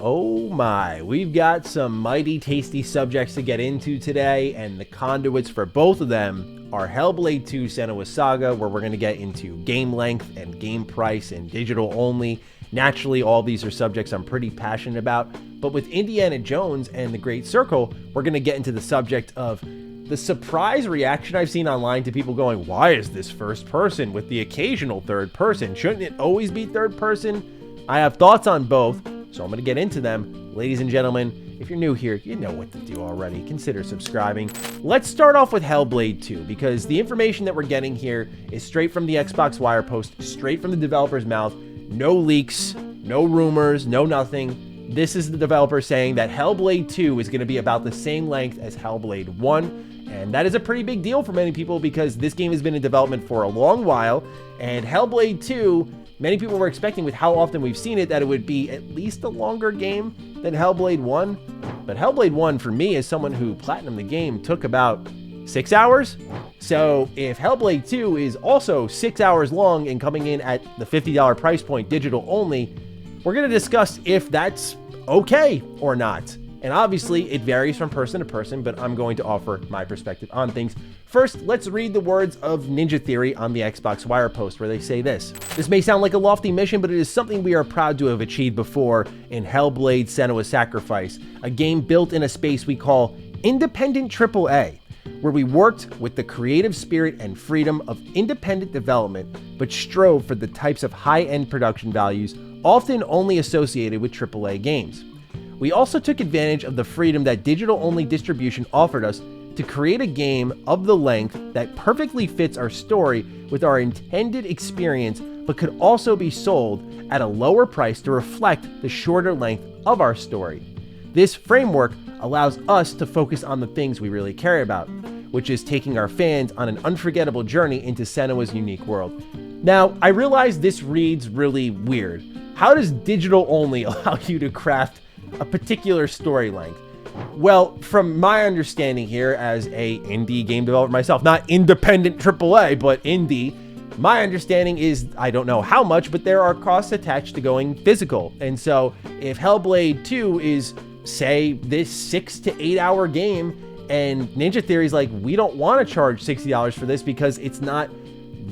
Oh my, we've got some mighty tasty subjects to get into today, and the conduits for both of them are Hellblade 2 Senua's Saga, where we're going to get into game length and game price and digital only. Naturally, all these are subjects I'm pretty passionate about, but with Indiana Jones and the Great Circle, we're going to get into the subject of the surprise reaction I've seen online to people going, why is this first person with the occasional third person? Shouldn't it always be third person? I have thoughts on both, so I'm going to get into them. Ladies and gentlemen, if you're new here, you know what to do already. Consider subscribing. Let's start off with Hellblade 2, because the information that we're getting here is straight from the Xbox Wire post, straight from the developer's mouth. No leaks, no rumors, no nothing. This is the developer saying that Hellblade 2 is going to be about the same length as Hellblade 1. And that is a pretty big deal for many people because this game has been in development for a long while. And Hellblade 2, many people were expecting with how often we've seen it that it would be at least a longer game than Hellblade 1. But Hellblade 1, for me, as someone who platinumed the game, took about 6 hours. So if Hellblade 2 is also 6 hours long and coming in at the $50 price point, digital only, we're going to discuss if that's okay or not. And obviously, it varies from person to person, but I'm going to offer my perspective on things. First, let's read the words of Ninja Theory on the Xbox Wire post, where they say this. This may sound like a lofty mission, but it is something we are proud to have achieved before in Hellblade: Senua's Sacrifice, a game built in a space we call independent AAA, where we worked with the creative spirit and freedom of independent development, but strove for the types of high-end production values often only associated with AAA games. We also took advantage of the freedom that digital-only distribution offered us to create a game of the length that perfectly fits our story with our intended experience, but could also be sold at a lower price to reflect the shorter length of our story. This framework allows us to focus on the things we really care about, which is taking our fans on an unforgettable journey into Senua's unique world. Now, I realize this reads really weird. How does digital only allow you to craft a particular story length? Well, from my understanding here as a indie game developer myself, not independent AAA, but indie, my understanding is, I don't know how much, but there are costs attached to going physical. And so if Hellblade 2 is, say, this 6 to 8 hour game, and Ninja Theory's like, we don't want to charge $60 for this because it's not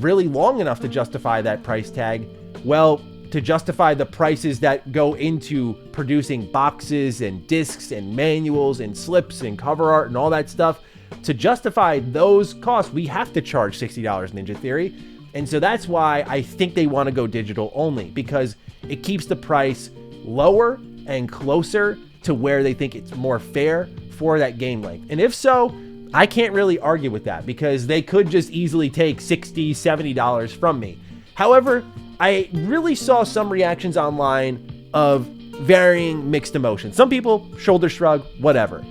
really long enough to justify that price tag. Well, to justify the prices that go into producing boxes and discs and manuals and slips and cover art and all that stuff, to justify those costs, we have to charge $60, Ninja Theory. And so that's why I think they want to go digital only, because it keeps the price lower and closer to where they think it's more fair for that game length. And if so, I can't really argue with that, because they could just easily take $60, $70 from me. However, I really saw some reactions online of varying mixed emotions. Some people, shoulder shrug, whatever.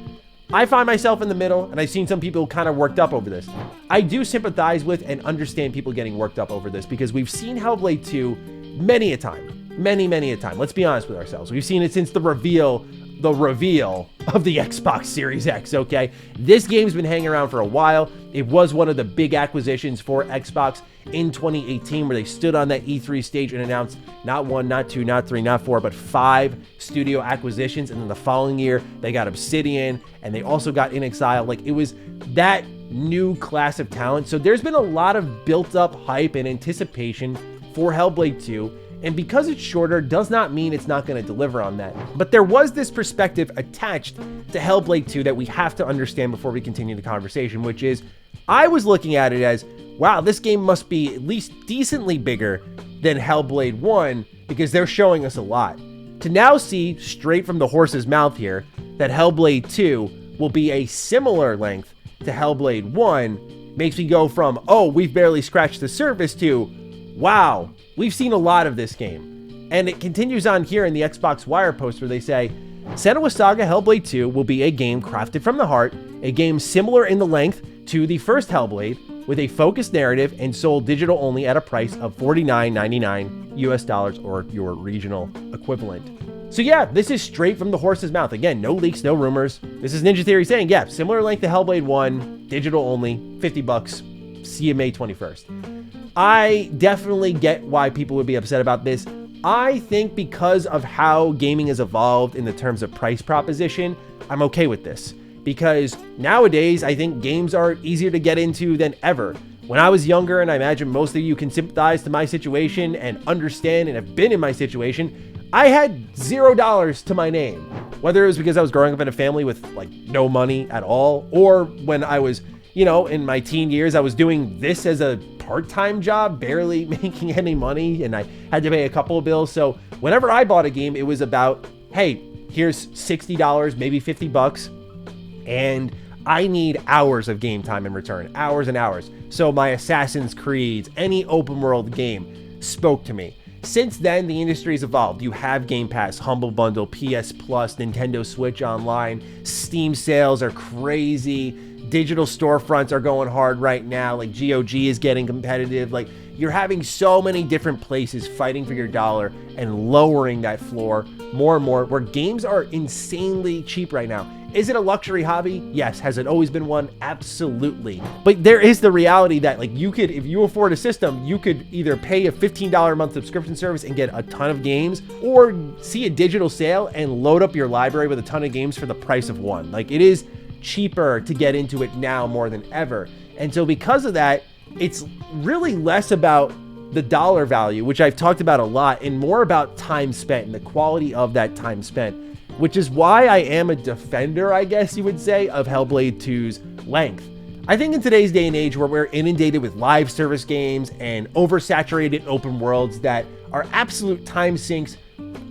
I find myself in the middle, and I've seen some people kind of worked up over this. I do sympathize with and understand people getting worked up over this, because we've seen Hellblade 2 many a time. Many a time. Let's be honest with ourselves. We've seen it since the reveal of the Xbox Series X, okay? This game's been hanging around for a while. It was one of the big acquisitions for Xbox in 2018, where they stood on that E3 stage and announced not 1, not 2, not 3, not 4, but 5 studio acquisitions. And then the following year, they got Obsidian, and they also got inXile. Like, it was that new class of talent. So there's been a lot of built-up hype and anticipation for Hellblade 2. And because it's shorter does not mean it's not going to deliver on that. But there was this perspective attached to Hellblade 2 that we have to understand before we continue the conversation, which is, I was looking at it as, wow, this game must be at least decently bigger than Hellblade 1, because they're showing us a lot. To now see, straight from the horse's mouth here, that Hellblade 2 will be a similar length to Hellblade 1 makes me go from, oh, we've barely scratched the surface, to, wow, we've seen a lot of this game. And it continues on here in the Xbox Wire post, where they say, Senua's Saga Hellblade 2 will be a game crafted from the heart, a game similar in the length to the first Hellblade, with a focused narrative and sold digital only at a price of $49.99 US dollars, or your regional equivalent. So yeah, this is straight from the horse's mouth. Again, no leaks, no rumors. This is Ninja Theory saying, yeah, similar length to Hellblade 1, digital only, $50, see you May 21st. I definitely get why people would be upset about this. I think because of how gaming has evolved in the terms of price proposition, I'm okay with this. Because nowadays, I think games are easier to get into than ever. When I was younger, and I imagine most of you can sympathize to my situation and understand and have been in my situation, I had $0 to my name. Whether it was because I was growing up in a family with like no money at all, or when I was, in my teen years, I was doing this as a part-time job, barely making any money, and I had to pay a couple of bills. So whenever I bought a game, it was about, hey, here's $60, maybe $50, and I need hours of game time in return, hours and hours. So my Assassin's Creeds, any open world game spoke to me. Since then, the industry's evolved. You have Game Pass, Humble Bundle, PS Plus, Nintendo Switch Online, Steam sales are crazy, digital storefronts are going hard right now, like GOG is getting competitive, like you're having so many different places fighting for your dollar and lowering that floor more and more, where games are insanely cheap right now. Is it a luxury hobby? Yes. Has it always been one? Absolutely. But there is the reality that like you could, if you afford a system, you could either pay a $15 a month subscription service and get a ton of games, or see a digital sale and load up your library with a ton of games for the price of one. Like it is cheaper to get into it now more than ever. And so because of that, it's really less about the dollar value, which I've talked about a lot, and more about time spent and the quality of that time spent, which is why I am a defender, I guess you would say, of Hellblade 2's length. I think in today's day and age where we're inundated with live service games and oversaturated open worlds that are absolute time sinks,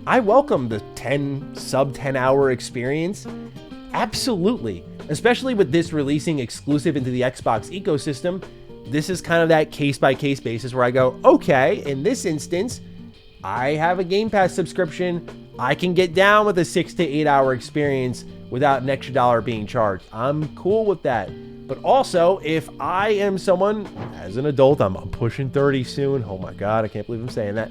I welcome the sub 10 hour experience. Absolutely. Especially with this releasing exclusive into the Xbox ecosystem. This is kind of that case-by-case basis where I go, okay, in this instance, I have a Game Pass subscription. I can get down with a 6 to 8 hour experience without an extra dollar being charged. I'm cool with that. But also, if I am someone, as an adult, I'm pushing 30 soon. Oh my God, I can't believe I'm saying that.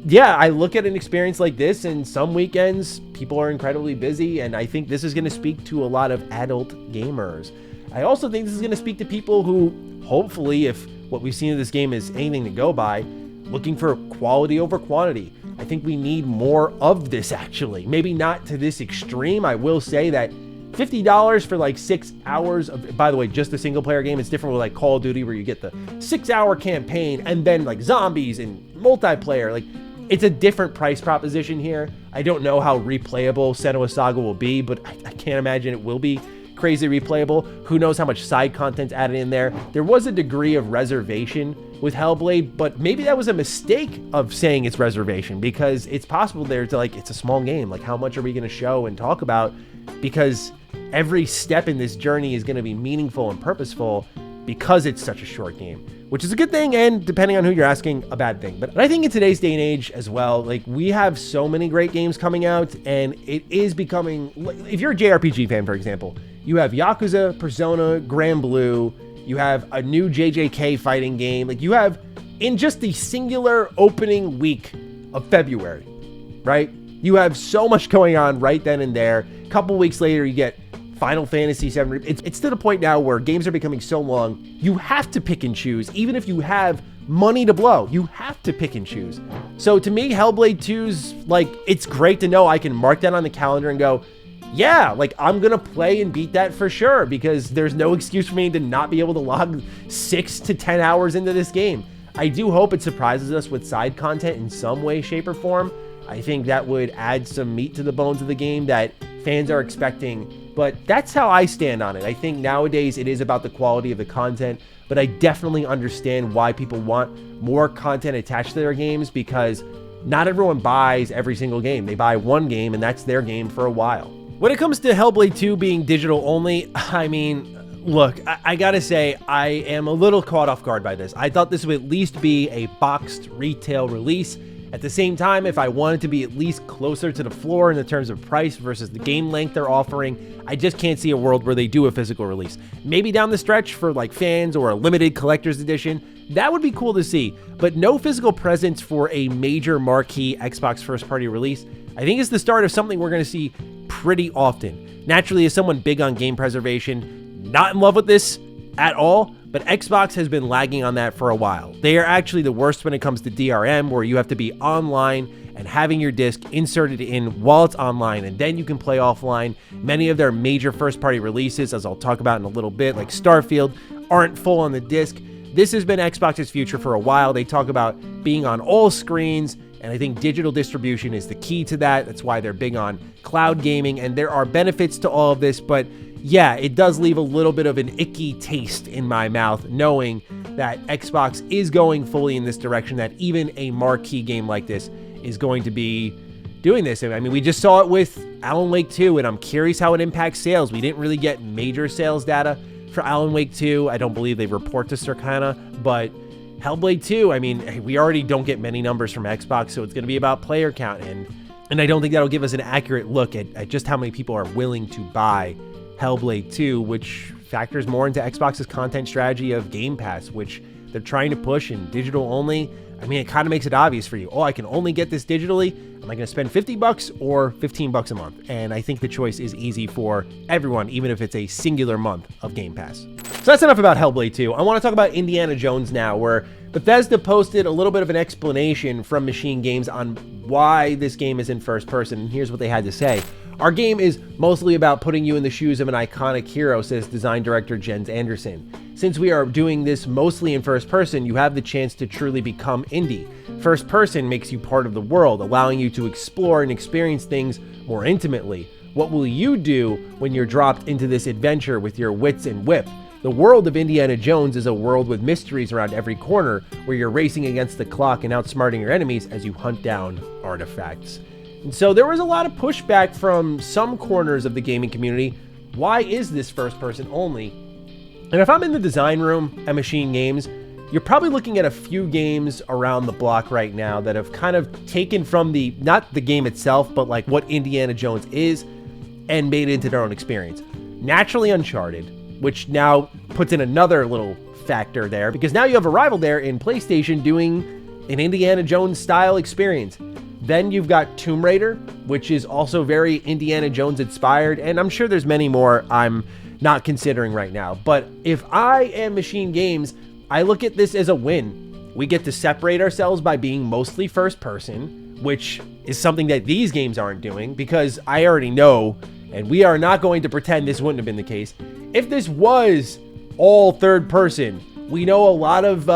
Yeah, I look at an experience like this, and some weekends people are incredibly busy, and I think this is going to speak to a lot of adult gamers. I also think this is going to speak to people who, hopefully, if what we've seen in this game is anything to go by, looking for quality over quantity. I think we need more of this, actually. Maybe not to this extreme. I will say that $50 for like 6 hours of, by the way, just a single player game. It's different with like Call of Duty, where you get the 6 hour campaign and then like zombies and multiplayer. Like, it's a different price proposition here. I don't know how replayable Senua Saga will be, but I can't imagine it will be crazy replayable. Who knows how much side content's added in there. There was a degree of reservation with Hellblade, but maybe that was a mistake of saying it's reservation, because it's possible there to like, it's a small game. Like, how much are we going to show and talk about? Because every step in this journey is going to be meaningful and purposeful because it's such a short game, which is a good thing, and depending on who you're asking, a bad thing. But I think in today's day and age as well, like, we have so many great games coming out, and it is becoming, if you're a JRPG fan, for example, you have Yakuza, Persona, Grand Blue, you have a new JJK fighting game. Like, you have, in just the singular opening week of February, right? You have so much going on right then and there. A couple weeks later, you get Final Fantasy VII. It's to the point now where games are becoming so long, you have to pick and choose. Even if you have money to blow, you have to pick and choose. So to me, Hellblade 2's, like, it's great to know I can mark that on the calendar and go, yeah, like, I'm gonna play and beat that for sure, because there's no excuse for me to not be able to log 6 to 10 hours into this game. I do hope it surprises us with side content in some way, shape, or form. I think that would add some meat to the bones of the game that fans are expecting, but that's how I stand on it. I think nowadays it is about the quality of the content, but I definitely understand why people want more content attached to their games, because not everyone buys every single game. They buy one game, and that's their game for a while. When it comes to Hellblade 2 being digital only, I mean, look, I gotta say, I am a little caught off guard by this. I thought this would at least be a boxed retail release. At the same time, if I wanted to be at least closer to the floor in the terms of price versus the game length they're offering, I just can't see a world where they do a physical release. Maybe down the stretch for like fans, or a limited collector's edition. That would be cool to see, but no physical presence for a major marquee Xbox first-party release, I think is the start of something we're going to see pretty often. Naturally, as someone big on game preservation, not in love with this at all, but Xbox has been lagging on that for a while. They are actually the worst when it comes to DRM, where you have to be online and having your disc inserted in while it's online, and then you can play offline. Many of their major first-party releases, as I'll talk about in a little bit, like Starfield, aren't full on the disc. This has been Xbox's future for a while. They talk about being on all screens, and I think digital distribution is the key to that. That's why they're big on cloud gaming, and there are benefits to all of this, but yeah, it does leave a little bit of an icky taste in my mouth knowing that Xbox is going fully in this direction, that even a marquee game like this is going to be doing this. I mean, we just saw it with Alan Wake 2, and I'm curious how it impacts sales. We didn't really get major sales data for Alan Wake 2. I don't believe they report to Circana, but Hellblade 2, I mean, we already don't get many numbers from Xbox, so it's going to be about player count, and I don't think that'll give us an accurate look at just how many people are willing to buy Hellblade 2, which factors more into Xbox's content strategy of Game Pass, which they're trying to push in digital only. I mean, it kind of makes it obvious for you. Oh, I can only get this digitally. Am I going to spend $50 or $15 a month? And I think the choice is easy for everyone, even if it's a singular month of Game Pass. So that's enough about Hellblade 2. I want to talk about Indiana Jones now, where Bethesda posted a little bit of an explanation from Machine Games on why this game is in first person. And here's what they had to say. Our game is mostly about putting you in the shoes of an iconic hero, says design director Jens Anderson. Since we are doing this mostly in first person, you have the chance to truly become Indy. First person makes you part of the world, allowing you to explore and experience things more intimately. What will you do when you're dropped into this adventure with your wits and whip? The world of Indiana Jones is a world with mysteries around every corner, where you're racing against the clock and outsmarting your enemies as you hunt down artifacts. And so there was a lot of pushback from some corners of the gaming community. Why is this first person only? And if I'm in the design room at Machine Games, you're probably looking at a few games around the block right now that have kind of taken from not the game itself, but like what Indiana Jones is, and made it into their own experience. Naturally, Uncharted, which now puts in another little factor there, because now you have a rival there in PlayStation doing an Indiana Jones style experience. Then you've got Tomb Raider, which is also very Indiana Jones inspired, and I'm sure there's many more I'm not considering right now. But if I am Machine Games, I look at this as a win. We get to separate ourselves by being mostly first person, which is something that these games aren't doing, because I already know, and we are not going to pretend this wouldn't have been the case. If this was all third person, we know a lot of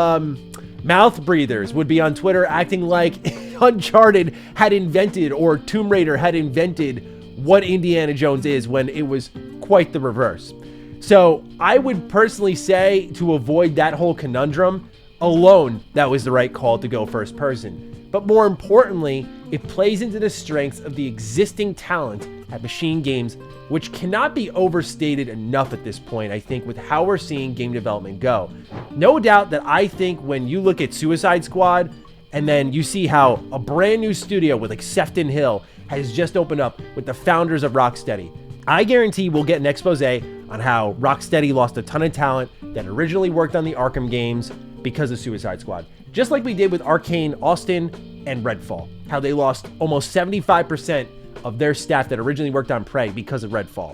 mouth breathers would be on Twitter acting like Uncharted had invented, or Tomb Raider had invented, what Indiana Jones is, when it was quite the reverse. So I would personally say, to avoid that whole conundrum, alone, that was the right call to go first person. But more importantly, it plays into the strengths of the existing talent at Machine Games, which cannot be overstated enough at this point, I think, with how we're seeing game development go. No doubt that I think when you look at Suicide Squad, and then you see how a brand new studio with like Sefton Hill has just opened up with the founders of Rocksteady, I guarantee we'll get an expose on how Rocksteady lost a ton of talent that originally worked on the Arkham games because of Suicide Squad. Just like we did with Arcane Austin and Redfall, how they lost almost 75% of their staff that originally worked on Prey because of Redfall.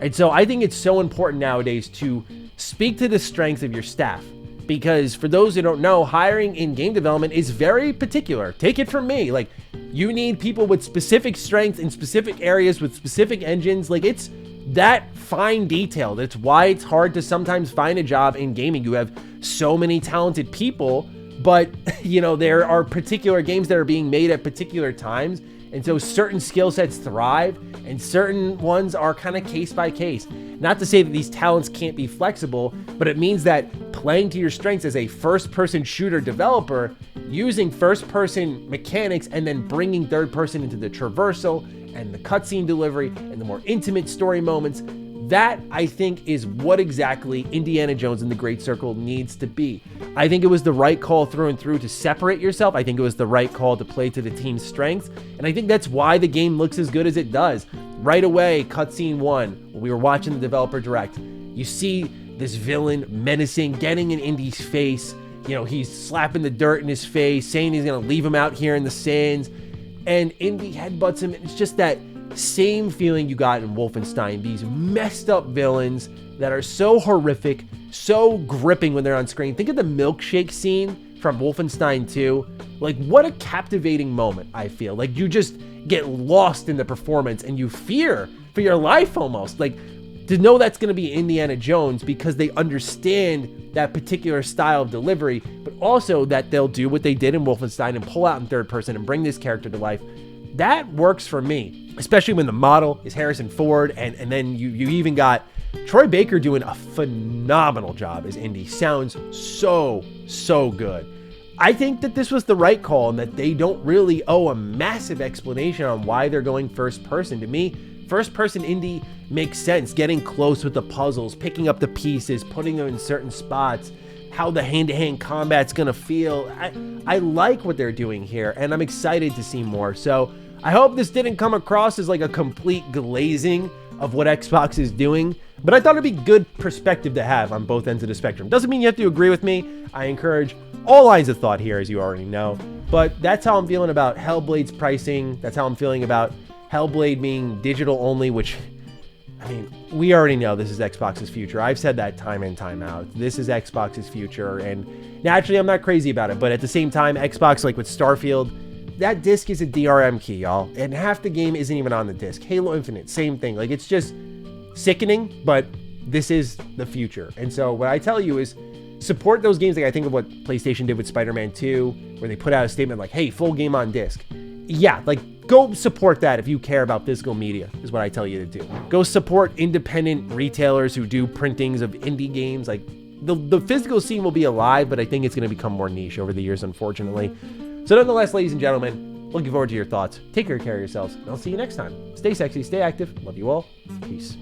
And so I think it's so important nowadays to speak to the strengths of your staff, because for those who don't know, hiring in game development is very particular. Take it from me. Like, you need people with specific strengths in specific areas with specific engines. Like, it's that fine detail. That's why it's hard to sometimes find a job in gaming. You have so many talented people, but you know, there are particular games that are being made at particular times. And so certain skill sets thrive and certain ones are kind of case by case. Not to say that these talents can't be flexible, but it means that playing to your strengths as a first-person shooter developer, using first-person mechanics and then bringing third-person into the traversal and the cutscene delivery and the more intimate story moments, that, I think, is what exactly Indiana Jones and the Great Circle needs to be. I think it was the right call through and through to separate yourself. I think it was the right call to play to the team's strengths. And I think that's why the game looks as good as it does. Right away, cutscene 1, when we were watching the developer direct, you see this villain menacing, getting in Indy's face. You know, he's slapping the dirt in his face, saying he's going to leave him out here in the sands. And Indy headbutts him. It's just that same feeling you got in Wolfenstein. These messed up villains that are so horrific, so gripping when they're on screen. Think of the milkshake scene from Wolfenstein 2. Like, what a captivating moment, I feel. Like, you just get lost in the performance and you fear for your life almost. Like, to know that's going to be Indiana Jones because they understand that particular style of delivery, but also that they'll do what they did in Wolfenstein and pull out in third person and bring this character to life. That works for me, especially when the model is Harrison Ford, and then you even got Troy Baker doing a phenomenal job as Indy. Sounds so good. I think that this was the right call and that they don't really owe a massive explanation on why they're going first person. To me, first person Indy makes sense. Getting close with the puzzles, picking up the pieces, putting them in certain spots, how the hand-to-hand combat's gonna feel. I like what they're doing here, and I'm excited to see more. So I hope this didn't come across as like a complete glazing of what Xbox is doing, but I thought it'd be good perspective to have on both ends of the spectrum. Doesn't mean you have to agree with me. I encourage all lines of thought here, as you already know, but that's how I'm feeling about Hellblade's pricing. That's how I'm feeling about Hellblade being digital only, which, I mean, we already know this is Xbox's future. I've said that time in, time out. This is Xbox's future, and naturally I'm not crazy about it, but at the same time, Xbox, like with Starfield, that disc is a DRM key, y'all, and half the game isn't even on the disc. Halo Infinite, same thing. Like, it's just sickening, but this is the future. And so what I tell you is support those games. Like, I think of what PlayStation did with Spider-Man 2, where they put out a statement like, hey, full game on disc. Yeah, like, go support that if you care about physical media, is what I tell you to do. Go support independent retailers who do printings of indie games. Like, the physical scene will be alive, but I think it's going to become more niche over the years, unfortunately. So nonetheless, ladies and gentlemen, looking forward to your thoughts. Take care of yourselves, and I'll see you next time. Stay sexy, stay active. Love you all. Peace.